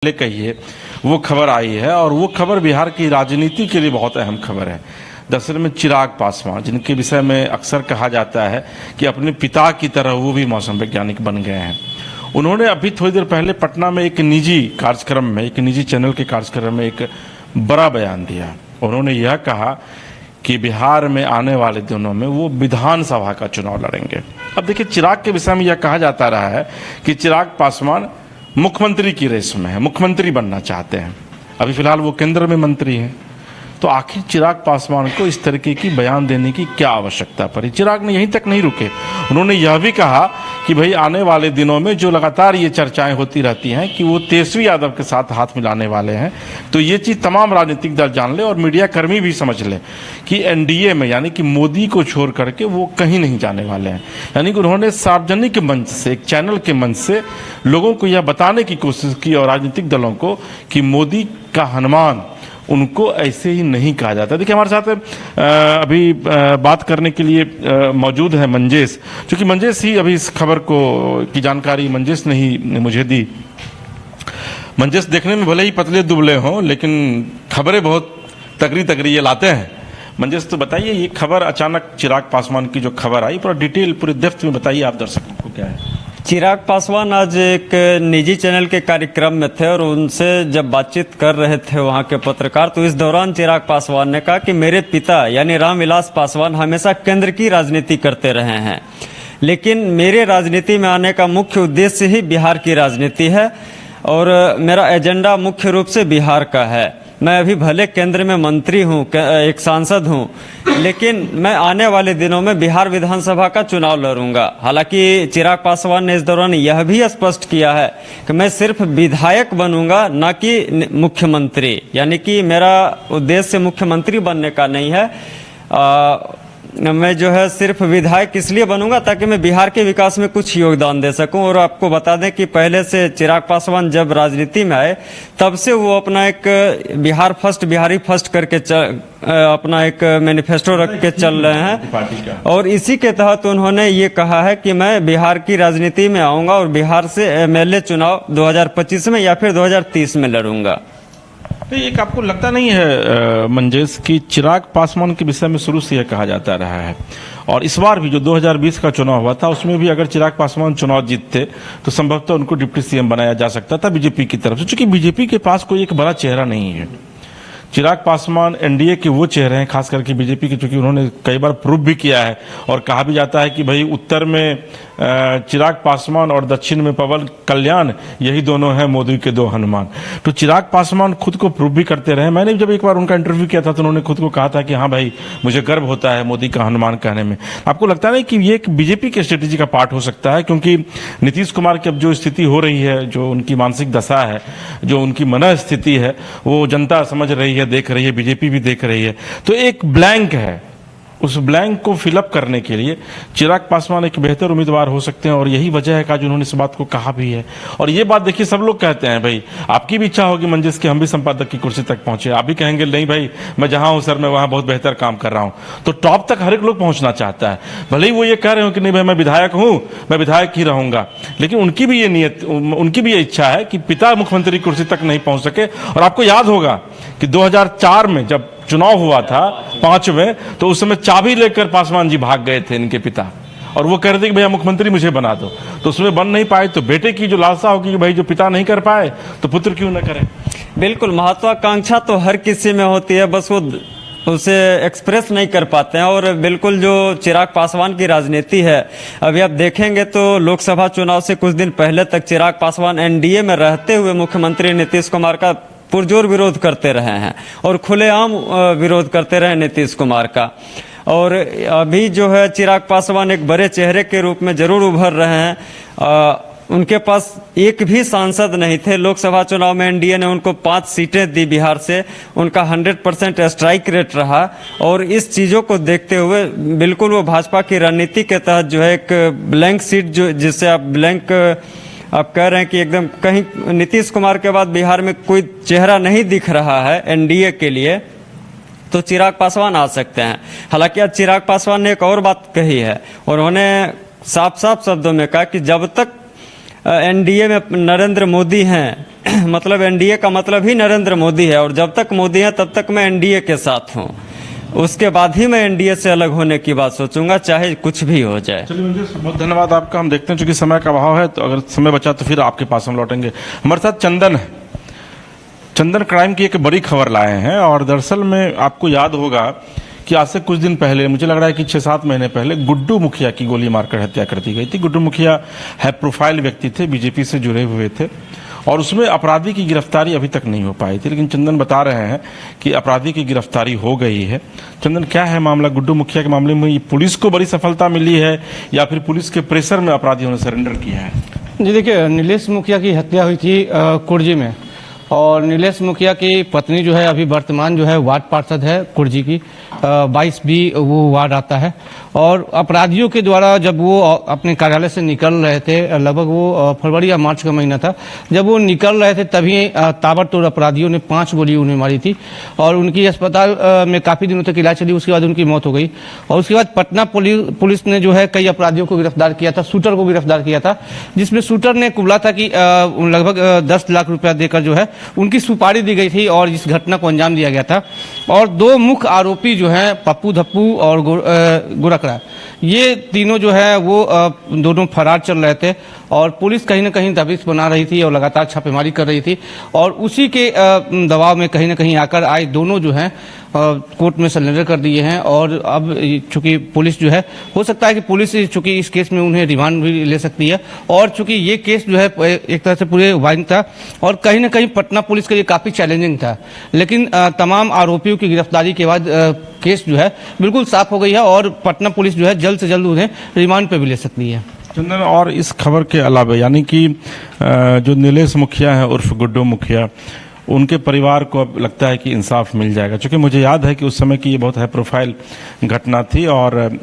पहले कहिए वो खबर आई है और वो खबर बिहार की राजनीति के लिए बहुत अहम खबर है। दरअसल में चिराग पासवान, जिनके विषय में अक्सर कहा जाता है कि अपने पिता की तरह वो भी मौसम वैज्ञानिक बन गए हैं। उन्होंने अभी थोड़ी देर पहले पटना में एक निजी कार्यक्रम में, एक निजी चैनल के कार्यक्रम में एक बड़ा बयान दिया। उन्होंने यह कहा कि बिहार में आने वाले दिनों में वो विधानसभा का चुनाव लड़ेंगे। अब देखिए, चिराग के विषय में यह कहा जाता रहा है कि चिराग पासवान मुख्यमंत्री की रेस में है, मुख्यमंत्री बनना चाहते हैं। अभी फिलहाल वो केंद्र में मंत्री हैं। तो आखिर चिराग पासवान को इस तरीके की बयान देने की क्या आवश्यकता पड़ी? चिराग ने यहीं तक नहीं रुके, उन्होंने यह भी कहा कि भाई आने वाले दिनों में जो लगातार ये चर्चाएं होती रहती हैं कि वो तेजस्वी यादव के साथ हाथ मिलाने वाले हैं, तो ये चीज़ तमाम राजनीतिक दल जान ले और मीडिया कर्मी भी समझ ले कि एनडीए में, यानी कि मोदी को छोड़ करके वो कहीं नहीं जाने वाले हैं। यानी कि उन्होंने सार्वजनिक मंच से, एक चैनल के मंच से लोगों को यह बताने की कोशिश की और राजनीतिक दलों को कि मोदी का हनुमान उनको ऐसे ही नहीं कहा जाता। देखिए, हमारे साथ अभी बात करने के लिए मौजूद है मंजेश, क्योंकि मंजेश ही अभी इस खबर को की जानकारी मंजेश ने ही मुझे दी। मंजेश देखने में भले ही पतले दुबले हों, लेकिन खबरें बहुत तगड़ी तगड़ी ये लाते हैं। मंजेश, तो बताइए, ये खबर अचानक चिराग पासवान की जो खबर आई, पूरा डिटेल, पूरे डेप्थ में बताइए आप दर्शकों को क्या है। चिराग पासवान आज एक निजी चैनल के कार्यक्रम में थे और उनसे जब बातचीत कर रहे थे वहां के पत्रकार, तो इस दौरान चिराग पासवान ने कहा कि मेरे पिता यानी रामविलास पासवान हमेशा केंद्र की राजनीति करते रहे हैं, लेकिन मेरे राजनीति में आने का मुख्य उद्देश्य ही बिहार की राजनीति है और मेरा एजेंडा मुख्य रूप से बिहार का है। मैं अभी भले केंद्र में मंत्री हूँ, एक सांसद हूँ, लेकिन मैं आने वाले दिनों में बिहार विधानसभा का चुनाव लड़ूंगा। हालांकि चिराग पासवान ने इस दौरान यह भी स्पष्ट किया है कि मैं सिर्फ विधायक बनूंगा, न कि मुख्यमंत्री, यानी कि मेरा उद्देश्य मुख्यमंत्री बनने का नहीं है। मैं जो है सिर्फ विधायक इसलिए बनूंगा ताकि मैं बिहार के विकास में कुछ योगदान दे सकूं। और आपको बता दें कि पहले से चिराग पासवान जब राजनीति में आए तब से वो अपना एक बिहार फर्स्ट, बिहारी फर्स्ट करके अपना एक मैनिफेस्टो रख के चल रहे हैं और इसी के तहत उन्होंने ये कहा है कि मैं बिहार की राजनीति में आऊंगा और बिहार से एमएलए चुनाव 2025 में या फिर 2030 में लड़ूंगा। एक आपको लगता नहीं है मंजेश कि चिराग पासवान के विषय में शुरू से यह कहा जाता रहा है और इस बार भी जो 2020 का चुनाव हुआ था उसमें भी अगर चिराग पासवान चुनाव जीतते तो संभवतः उनको डिप्टी सीएम बनाया जा सकता था बीजेपी की तरफ से, क्योंकि बीजेपी के पास कोई एक बड़ा चेहरा नहीं है। चिराग पासवान एनडीए के वो चेहरे हैं, खास करके बीजेपी के, क्योंकि उन्होंने कई बार प्रूव भी किया है और कहा भी जाता है कि भाई उत्तर में चिराग पासवान और दक्षिण में पवन कल्याण, यही दोनों हैं मोदी के दो हनुमान। तो चिराग पासवान खुद को प्रूव भी करते रहे। मैंने जब एक बार उनका इंटरव्यू किया था तो उन्होंने खुद को कहा था कि हाँ भाई, मुझे गर्व होता है मोदी का हनुमान कहने में। आपको लगता नहीं कि ये एक बीजेपी के स्ट्रेटेजी का पार्ट हो सकता है? क्योंकि नीतीश कुमार की अब जो स्थिति हो रही है, जो उनकी मानसिक दशा है, जो उनकी मन स्थिति है, वो जनता समझ रही है, देख रही है, बीजेपी भी देख रही है। तो एक ब्लैंक है, उस ब्लैंक को फिलअप करने के लिए चिराग पासवान एक बेहतर उम्मीदवार हो सकते हैं और यही वजह है कि उन्होंने इस बात को कहा भी है। और ये बात देखिए, सब लोग कहते हैं, भाई आपकी भी इच्छा होगी मंजिस कि हम भी संपादक की कुर्सी तक पहुंचे। आप भी कहेंगे नहीं भाई, मैं जहां हूं सर, मैं वहां बहुत बेहतर काम कर रहा हूं। तो टॉप तक हर एक लोग पहुंचना चाहता है, भले ही वो ये कह रहे हो कि नहीं भाई मैं विधायक हूं, मैं विधायक ही रहूंगा, लेकिन उनकी भी ये नियत, उनकी भी ये इच्छा है कि पिता मुख्यमंत्री कुर्सी तक नहीं पहुंच सके। और आपको याद होगा कि 2004 में जब चुनाव हुआ था 5 में, तो उस समय चाबी लेकर पासवान जी भाग गए थे इनके पिता और वो कह रहे थे कि भैया मुख्यमंत्री मुझे बना दो। तो उसमें बन नहीं पाए। तो बेटे की जो लालसा होगी कि भाई जो पिता नहीं कर पाए तो पुत्र क्यों न करे। बिल्कुल, महत्वाकांक्षा तो हर किसी में होती है, बस वो उसे एक्सप्रेस नहीं कर पाते हैं। और बिल्कुल जो चिराग पासवान की राजनीति है, अभी आप देखेंगे तो लोकसभा चुनाव से कुछ दिन पहले तक चिराग पासवान एनडीए में रहते हुए मुख्यमंत्री नीतीश कुमार का पुरजोर विरोध करते रहे हैं और खुलेआम विरोध करते रहे नीतीश कुमार का। और अभी जो है चिराग पासवान एक बड़े चेहरे के रूप में जरूर उभर रहे हैं। उनके पास एक भी सांसद नहीं थे। लोकसभा चुनाव में एनडीए ने उनको 5 सीटें दी बिहार से, उनका 100% स्ट्राइक रेट रहा। और इस चीज़ों को देखते हुए बिल्कुल वो भाजपा की रणनीति के तहत जो है एक ब्लैंक सीट, जो जिससे आप ब्लैंक आप कह रहे हैं कि एकदम कहीं नीतीश कुमार के बाद बिहार में कोई चेहरा नहीं दिख रहा है एनडीए के लिए, तो चिराग पासवान आ सकते हैं। हालांकि आज चिराग पासवान ने एक और बात कही है और उन्होंने साफ साफ शब्दों में कहा कि जब तक एनडीए में नरेंद्र मोदी हैं मतलब एनडीए का मतलब ही नरेंद्र मोदी है, और जब तक मोदी हैं तब तक मैं एनडीए के साथ हूं। उसके बाद ही मैं एनडीए से अलग होने की बात सोचूंगा, चाहे कुछ भी हो जाए। चलिए मंजेश, बहुत धन्यवाद आपका। हम देखते हैं चूंकि समय का अभाव है, तो अगर समय बचा तो फिर आपके पास हम लौटेंगे। हमारे साथ चंदन है। चंदन क्राइम की एक बड़ी खबर लाए हैं, और दरअसल में आपको याद होगा कि आज से कुछ दिन पहले, मुझे लग रहा है कि 6-7 महीने पहले, गुड्डू मुखिया की गोली मारकर हत्या कर दी गई थी। गुड्डू मुखिया हाई प्रोफाइल व्यक्ति थे, बीजेपी से जुड़े हुए थे, और उसमें अपराधी की गिरफ्तारी अभी तक नहीं हो पाई थी। लेकिन चंदन बता रहे हैं कि अपराधी की गिरफ्तारी हो गई है। चंदन, क्या है मामला गुड्डू मुखिया के मामले में? ये पुलिस को बड़ी सफलता मिली है या फिर पुलिस के प्रेशर में अपराधियों ने सरेंडर किया है? जी देखिए, नीलेश मुखिया की हत्या हुई थी कुर्जी में, और नीलेश मुखिया की पत्नी जो है अभी वर्तमान जो है वार्ड पार्षद है कुर्जी की, 22B वो वार्ड आता है। और अपराधियों के द्वारा जब वो अपने कार्यालय से निकल रहे थे, लगभग वो फरवरी या मार्च का महीना था, जब वो निकल रहे थे तभी ताबड़तोड़ अपराधियों ने 5 गोली उन्हें मारी थी, और उनकी अस्पताल में काफ़ी दिनों तक इलाज चली। उसके बाद उनकी मौत हो गई, और उसके बाद पटना पुलिस ने जो है कई अपराधियों को गिरफ्तार किया था। शूटर को गिरफ्तार किया था, जिसमें शूटर ने कुबला था कि लगभग 10 लाख रुपया देकर जो है उनकी सुपारी दी गई थी, और इस घटना को अंजाम दिया गया था। और 2 मुख्य आरोपी जो हैं, पप्पू धप्पू और गोरखरा, ये तीनों जो है वो दोनों फरार चल रहे थे, और पुलिस कहीं ना कहीं दबिश बना रही थी और लगातार छापेमारी कर रही थी। और उसी के दबाव में कहीं ना कहीं आकर आज दोनों जो हैं कोर्ट में सरेंडर कर दिए हैं। और अब चूंकि पुलिस जो है, हो सकता है कि पुलिस चूंकि इस केस में उन्हें रिमांड भी ले सकती है, और चूंकि ये केस जो है एक तरह से पूरे वाइंड था, और कहीं ना कहीं पटना पुलिस के लिए काफ़ी चैलेंजिंग था। लेकिन तमाम आरोपियों की गिरफ्तारी के बाद केस जो है बिल्कुल साफ हो गई है, और पटना पुलिस जो है जल्द से जल्द उन्हें रिमांड पे भी ले सकती है। चंदन, और इस खबर के अलावा, यानी कि जो नीलेश मुखिया है उर्फ गुड्डू मुखिया, उनके परिवार को अब लगता है कि इंसाफ मिल जाएगा? क्योंकि मुझे याद है कि उस समय की ये बहुत हाई प्रोफाइल घटना थी, और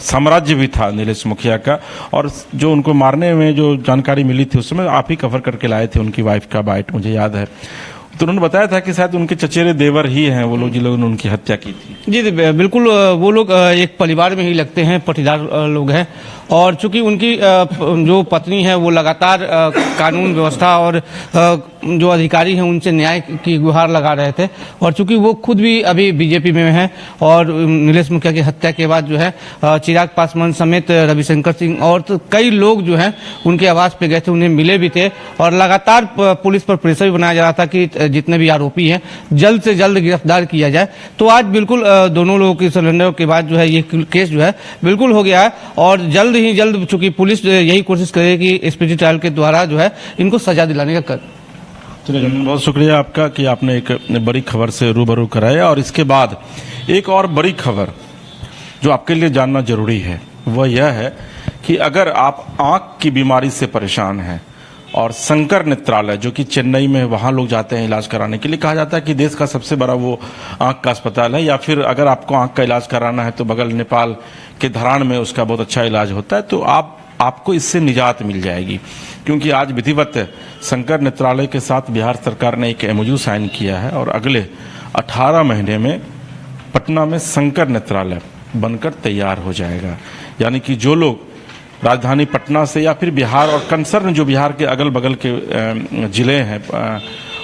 साम्राज्य भी था नीलेश मुखिया का, और जो उनको मारने में जो जानकारी मिली थी उस समय आप ही कवर करके लाए थे उनकी वाइफ का बाइट, मुझे याद है। तो उन्होंने बताया था कि शायद उनके चचेरे देवर ही हैं वो लोग जिन लोगों ने उनकी हत्या की थी। जी बिल्कुल, वो लोग एक परिवार में ही लगते हैं, पटीदार लोग हैं। और चूंकि उनकी जो पत्नी है वो लगातार कानून व्यवस्था और जो अधिकारी हैं उनसे न्याय की गुहार लगा रहे थे, और चूंकि वो खुद भी अभी बीजेपी में हैं, और नीलेश मुखिया की हत्या के बाद जो है चिराग पासवान समेत रविशंकर सिंह और तो कई लोग जो हैं उनके आवास पे गए थे, उन्हें मिले भी थे, और लगातार पुलिस पर प्रेशर भी बनाया जा रहा था कि जितने भी आरोपी हैं जल्द से जल्द गिरफ्तार किया जाए। तो आज बिल्कुल दोनों लोगों की सरेंडर के बाद जो है ये केस जो है बिल्कुल हो गया है, और जल्द ही जल्द चूंकि पुलिस यही कोशिश करेगी कि स्पेशल ट्रायल के द्वारा जो है इनको सजा दिलाने का कर। चलिए चंदन, बहुत शुक्रिया आपका कि आपने एक बड़ी खबर से रूबरू कराया। और इसके बाद एक और बड़ी खबर जो आपके लिए जानना जरूरी है वह यह है कि अगर आप आंख की बीमारी से परेशान हैं, और शंकर नेत्रालय जो कि चेन्नई में, वहाँ लोग जाते हैं इलाज कराने के लिए, कहा जाता है कि देश का सबसे बड़ा वो आंख का अस्पताल है, या फिर अगर आपको आंख का इलाज कराना है तो बगल नेपाल के धरान में उसका बहुत अच्छा इलाज होता है, तो आपको इससे निजात मिल जाएगी। क्योंकि आज विधिवत शंकर नेत्रालय के साथ बिहार सरकार ने एक MOU साइन किया है, और अगले 18 महीने में पटना में शंकर नेत्रालय बनकर तैयार हो जाएगा। यानी कि जो लोग राजधानी पटना से या फिर बिहार और कंसर्न जो बिहार के अगल बगल के जिले हैं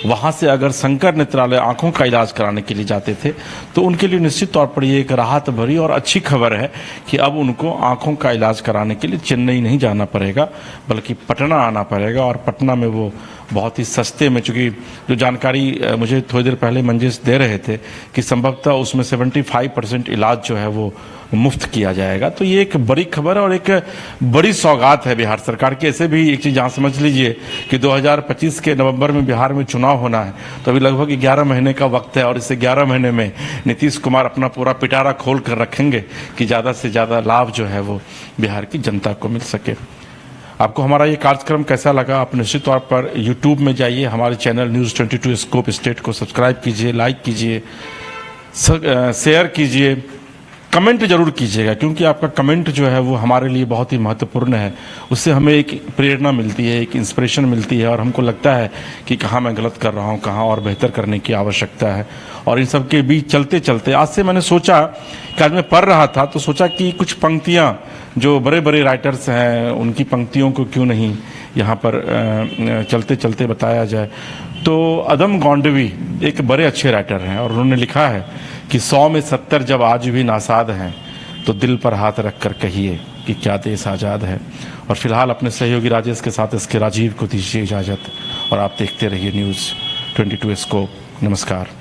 वहाँ से अगर शंकर नेत्रालय आंखों का इलाज कराने के लिए जाते थे, तो उनके लिए निश्चित तौर पर ये एक राहत भरी और अच्छी खबर है कि अब उनको आंखों का इलाज कराने के लिए चेन्नई नहीं जाना पड़ेगा, बल्कि पटना आना पड़ेगा। और पटना में वो बहुत ही सस्ते में, चूँकि जो जानकारी मुझे थोड़ी देर पहले मंजेश दे रहे थे कि संभवतः उसमें 75% इलाज जो है वो मुफ्त किया जाएगा। तो ये एक बड़ी खबर है और एक बड़ी सौगात है बिहार सरकार की। ऐसे भी एक चीज़ जहाँ समझ लीजिए कि 2025 के नवंबर में बिहार में चुनाव होना है, तो अभी लगभग 11 महीने का वक्त है, और इस 11 महीने में नीतीश कुमार अपना पूरा पिटारा खोल कर रखेंगे कि ज़्यादा से ज़्यादा लाभ जो है वो बिहार की जनता को मिल सके। आपको हमारा ये कार्यक्रम कैसा लगा? आप निश्चित तौर पर यूट्यूब में जाइए, हमारे चैनल न्यूज़ 22 स्कोप स्टेट को सब्सक्राइब कीजिए, लाइक कीजिए, शेयर कीजिए, कमेंट जरूर कीजिएगा, क्योंकि आपका कमेंट जो है वो हमारे लिए बहुत ही महत्वपूर्ण है। उससे हमें एक प्रेरणा मिलती है, एक इंस्पिरेशन मिलती है, और हमको लगता है कि कहाँ मैं गलत कर रहा हूँ, कहाँ और बेहतर करने की आवश्यकता है। और इन सब के बीच चलते चलते आज से मैंने सोचा कि आज मैं पढ़ रहा था तो सोचा कि कुछ पंक्तियाँ जो बड़े बड़े राइटर्स हैं उनकी पंक्तियों को क्यों नहीं यहाँ पर चलते चलते बताया जाए। तो अदम गोंडवी एक बड़े अच्छे राइटर हैं, और उन्होंने लिखा है कि 100 में 70 जब आज भी नासाद हैं तो दिल पर हाथ रख कर कहिए कि क्या देश आज़ाद है। और फिलहाल अपने सहयोगी राजेश के साथ इसके राजीव को दीजिए इजाज़त, और आप देखते रहिए न्यूज़ 22 स्कोप। नमस्कार।